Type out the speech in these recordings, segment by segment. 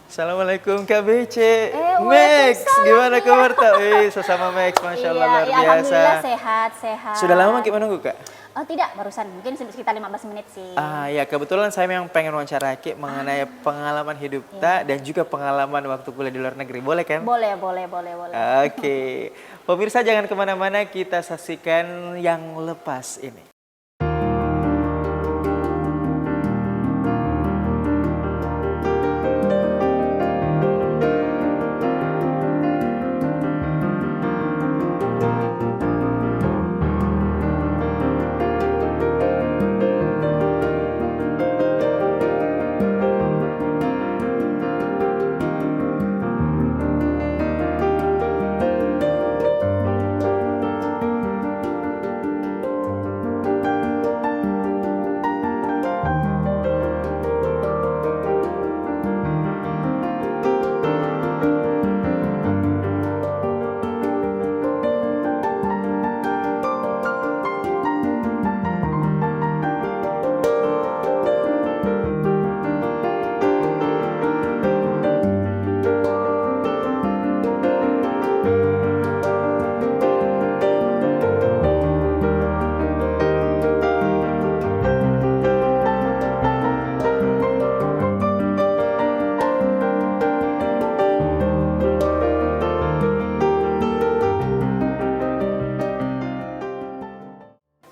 Assalamualaikum Kak BC. Max, waalaikumsalam. gimana kabar tak? Sesama Max, Masya Allah luar biasa. Alhamdulillah sehat. Sudah lama kita menunggu Kak? Oh tidak, barusan mungkin sekitar 15 menit sih. Ya kebetulan saya memang pengen wawancara Ki mengenai pengalaman hidup tak dan juga pengalaman waktu kuliah di luar negeri. Boleh kan? Boleh. Oke. Pemirsa jangan kemana-mana, kita saksikan yang lepas ini.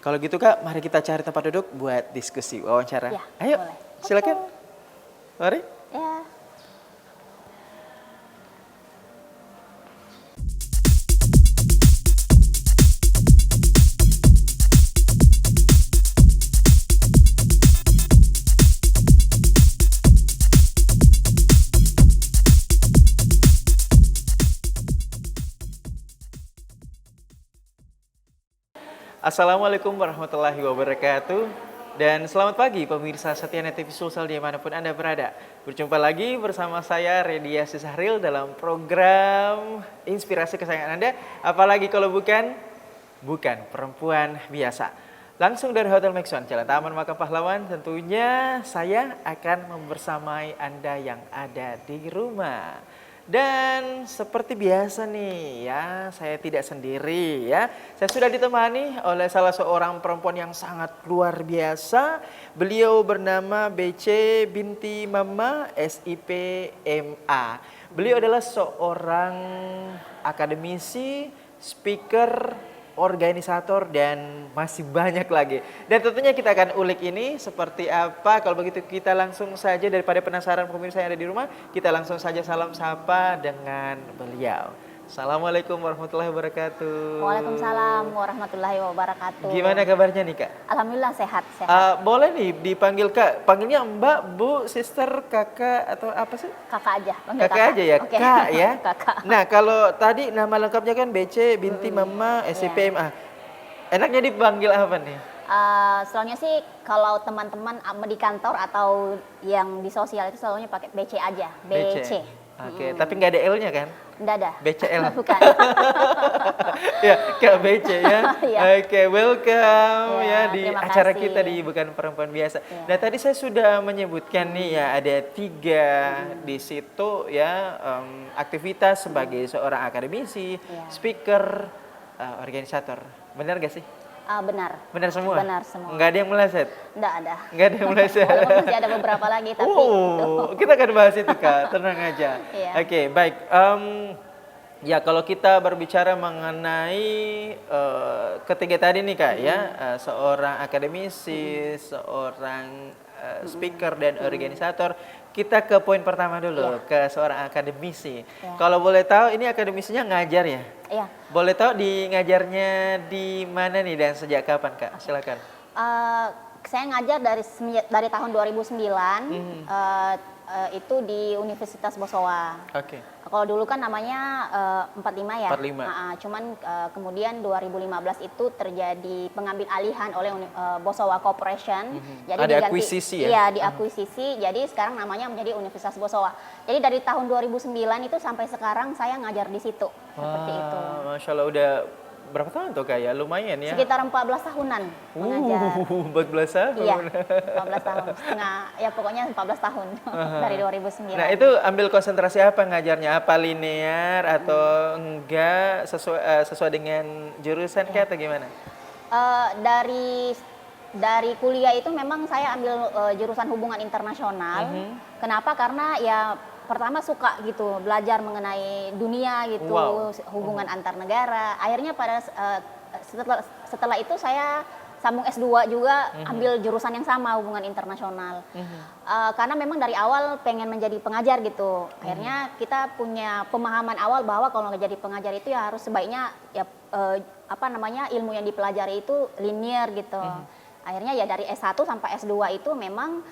Kalau gitu Kak, mari kita cari tempat duduk buat diskusi, wawancara. Ya, Ayo, boleh. silakan. Mari. Ya. Assalamualaikum warahmatullahi wabarakatuh. Dan selamat pagi pemirsa setia Net TV Sulsel dimanapun Anda berada. Berjumpa lagi bersama saya Redia Sahril dalam program Inspirasi Kesayangan Anda. Apalagi kalau bukan perempuan biasa. Langsung dari Hotel Maxon, Jalan Taman Makam Pahlawan. Tentunya saya akan membersamai Anda yang ada di rumah. Dan seperti biasa nih ya, saya tidak sendiri ya. Saya sudah ditemani oleh salah seorang perempuan yang sangat luar biasa. Beliau bernama BC binti Mama SIP MA. Beliau adalah seorang akademisi, speaker, organisator, dan masih banyak lagi. Dan tentunya kita akan ulik ini seperti apa. Kalau begitu kita langsung saja, daripada penasaran pemirsa yang ada di rumah, kita langsung saja salam sapa dengan beliau. Assalamualaikum warahmatullahi wabarakatuh. Waalaikumsalam warahmatullahi wabarakatuh. Gimana kabarnya nih Kak? Alhamdulillah sehat. Boleh nih dipanggil Kak, panggilnya Mbak, Bu, Sister, Kakak, atau apa sih? Kakak aja, panggil Kakak aja ya, Oke. Kak ya. Kakak. Nah kalau tadi nama lengkapnya kan BC binti Mama SIP MA. Enaknya dipanggil apa nih? Selalunya sih kalau teman-teman di kantor atau yang di sosial itu selalunya pakai BC aja, BC. Oke, tapi nggak ada L-nya kan? Nggak ada. BCL. Bukan. Ya, Kak BC ya. Iya. Oke, welcome ya di terima acara kasih. kita di Bukan Perempuan Biasa. Iya. Nah, tadi saya sudah menyebutkan nih ya, ada 3 di situ ya, aktivitas sebagai seorang akademisi, Iya. speaker, organisator. Benar gak sih? Benar. Benar semua? Benar semua. Nggak ada yang meleset? Nggak ada. Nggak ada yang meleset? Walaupun masih ada beberapa lagi tapi kita akan bahas itu Kak, tenang aja. Iya. Oke, baik. Ya kalau kita berbicara mengenai ketiga tadi nih Kak ya, seorang akademisi, seorang speaker dan organisator, kita ke poin pertama dulu, ke seorang akademisi. Kalau boleh tahu ini akademisinya ngajar ya? Iya. Boleh tahu di ngajarnya di mana nih dan sejak kapan Kak? Silakan. Saya ngajar dari tahun 2009 itu di Universitas Bosowa. Oke. Kalau dulu kan namanya 45 ya. 45. Cuman kemudian 2015 itu terjadi pengambil alihan oleh Bosowa Corporation. Jadi Ada diganti, akuisisi ya? Iya, diakuisisi. Jadi sekarang namanya menjadi Universitas Bosowa. Jadi dari tahun 2009 itu sampai sekarang saya ngajar di situ. Seperti itu. Masya Allah udah berapa tahun tuh Kak ya? Lumayan ya. Sekitar 14 tahunan mengajar. 14 tahun. Iya, 14 tahun. Setengah, ya pokoknya 14 tahun dari 2009. Nah, itu ambil konsentrasi apa ngajarnya? Apa linear atau enggak sesuai dengan jurusan kah atau gimana? Dari kuliah itu memang saya ambil jurusan hubungan internasional. Kenapa? Karena ya pertama suka gitu belajar mengenai dunia gitu, Wow. hubungan antar negara. Akhirnya setelah itu saya sambung S2 juga ambil jurusan yang sama, hubungan internasional. Karena memang dari awal pengen menjadi pengajar gitu. Akhirnya kita punya pemahaman awal bahwa kalau nggak jadi pengajar itu ya harus sebaiknya ya ilmu yang dipelajari itu linear gitu. Akhirnya ya dari S1 sampai S2 itu memang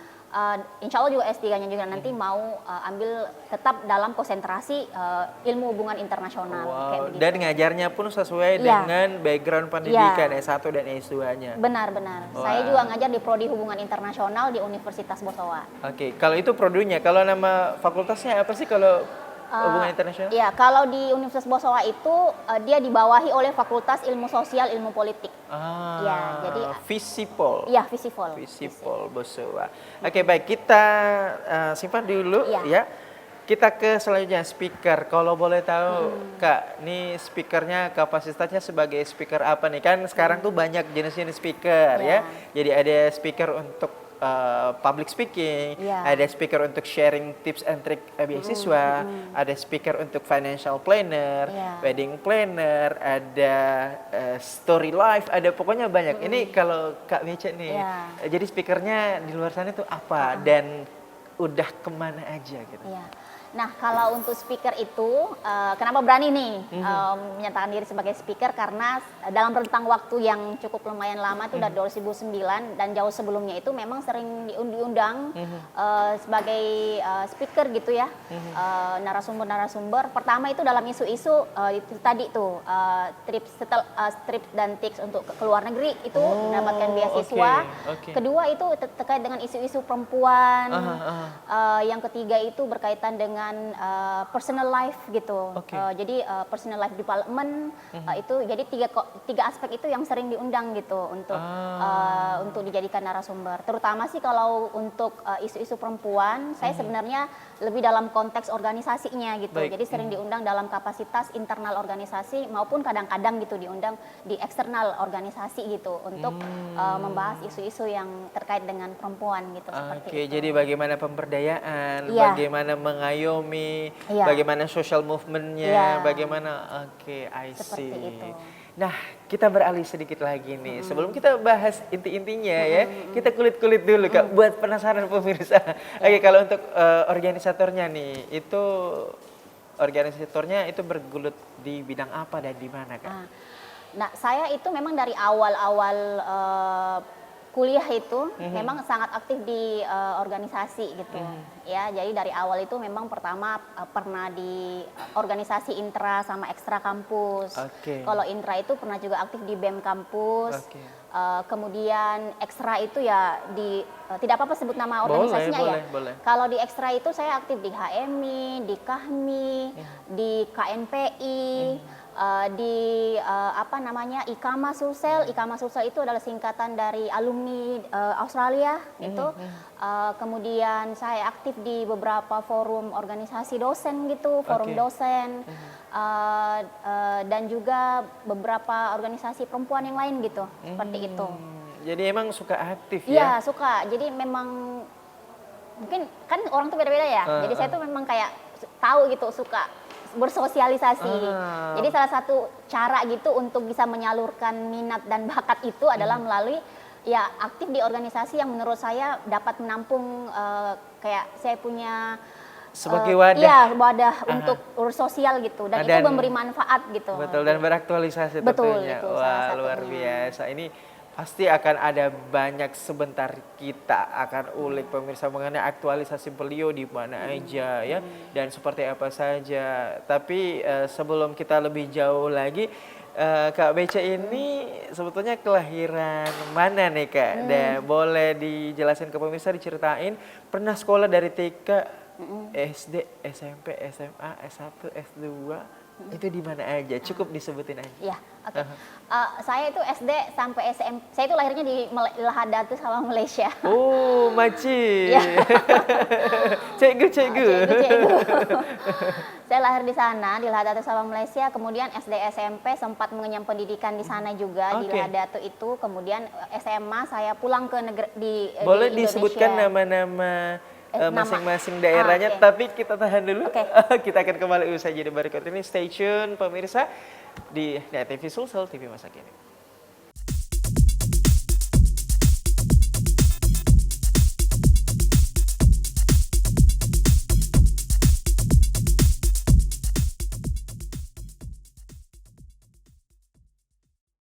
insya Allah juga S3-nya juga nanti mau ambil tetap dalam konsentrasi ilmu hubungan internasional. Wow. Kayak begitu. Dan ngajarnya pun sesuai Iya. dengan background pendidikan S1 dan S2-nya. Benar-benar. Wah. Saya juga ngajar di Prodi Hubungan Internasional di Universitas Bosowa. Oke, kalau itu produnya, kalau nama fakultasnya apa sih kalau hubungan internasional? Iya, kalau di Universitas Bosowa itu dia dibawahi oleh Fakultas Ilmu Sosial Ilmu Politik. Ya, jadi Visipol. Iya, Visipol. Visipol Bosowa. Oke, baik, kita simpan dulu Iya. ya. Kita ke selanjutnya speaker. Kalau boleh tahu, Kak, nih speakernya kapasitasnya sebagai speaker apa nih? Kan sekarang tuh banyak jenis-jenis speaker ya. Iya. Jadi ada speaker untuk public speaking, Iya. ada speaker untuk sharing tips and trick beasiswa, ada speaker untuk financial planner, Iya. wedding planner, ada story life, ada pokoknya banyak. Ini kalau Kak Beca nih, Iya. jadi speakernya di luar sana itu apa dan udah kemana aja gitu? Iya. Nah, kalau untuk speaker itu, kenapa berani nih menyatakan diri sebagai speaker? Karena dalam rentang waktu yang cukup lumayan lama itu dari 2009 dan jauh sebelumnya itu memang sering diundang sebagai speaker gitu ya, narasumber-narasumber. Pertama itu dalam isu-isu itu tadi tuh trip dan tips untuk ke luar negeri itu mendapatkan beasiswa. Oke. Kedua itu terkait dengan isu-isu perempuan. Yang ketiga itu berkaitan dengan personal life gitu. Oke. Jadi personal life development itu jadi tiga aspek itu yang sering diundang gitu untuk dijadikan narasumber. Terutama sih kalau untuk isu-isu perempuan, saya sebenarnya lebih dalam konteks organisasinya gitu. Baik. Jadi sering diundang dalam kapasitas internal organisasi maupun kadang-kadang gitu diundang di eksternal organisasi gitu untuk membahas isu-isu yang terkait dengan perempuan gitu seperti Oke, itu. jadi bagaimana pemberdayaan, Iya. bagaimana mengayomi, Iya. bagaimana social movement-nya, Iya. bagaimana, oke, I see. Seperti itu. Nah, kita beralih sedikit lagi nih. Sebelum kita bahas inti-intinya ya, kita kulit-kulit dulu Kak, buat penasaran pemirsa. Oke, kalau untuk organisatornya nih, itu organisatornya itu bergelut di bidang apa dan di mana Kak? Nah, saya itu memang dari awal-awal kuliah itu memang sangat aktif di organisasi gitu. Ya, jadi dari awal itu memang pertama pernah di organisasi intra sama ekstra kampus. Oke. Kalau intra itu pernah juga aktif di BEM kampus. Oke. Kemudian ekstra itu ya di tidak apa-apa sebut nama organisasinya ya. Boleh. Kalau di ekstra itu saya aktif di HMI, di KAHMI, di KNPI, di IKAMA Sulsel. IKAMA Sulsel itu adalah singkatan dari alumni Australia gitu. Kemudian saya aktif di beberapa forum organisasi dosen gitu, forum Oke. dosen. Dan juga beberapa organisasi perempuan yang lain gitu, seperti itu. Jadi emang suka aktif Iya, ya? suka. Jadi memang mungkin kan orang tuh beda-beda ya. Jadi saya tuh memang kayak tahu gitu, suka bersosialisasi. Jadi salah satu cara gitu untuk bisa menyalurkan minat dan bakat itu adalah melalui ya aktif di organisasi yang menurut saya dapat menampung kayak saya punya Sebagai wadah. Iya, wadah untuk urus sosial gitu dan itu Dan- memberi manfaat gitu. Betul, dan beraktualisasi Betul, tentunya. itu salah Wah, luar satunya. biasa. Ini pasti akan ada banyak sebentar kita akan ulik pemirsa mengenai aktualisasi beliau di mana aja ya dan seperti apa saja. Tapi sebelum kita lebih jauh lagi, Kak Beca ini sebetulnya kelahiran mana nih Kak? Dan boleh dijelasin ke pemirsa, diceritain pernah sekolah dari TK, SD, SMP, SMA, S1, S2, Itu di mana aja? Cukup disebutin aja. Ya, oke. Saya itu SD sampai SMP. Saya itu lahirnya di Lahadatu, Sabang, Malaysia. Oh, makcik. Ya. Cikgu, cikgu. Cikgu. Saya lahir di sana di Lahadatu, Sabang, Malaysia. Kemudian SD SMP sempat mengenyam pendidikan di sana juga di Oke. Lahadatu itu. Kemudian SMA saya pulang ke negeri Boleh di disebutkan Indonesia. nama-nama Nama. masing-masing daerahnya, Oke. tapi kita tahan dulu. Oke. Kita akan kembali usai jeda berikut ini. Stay tune pemirsa di Net TV Sulsel TV masa kini.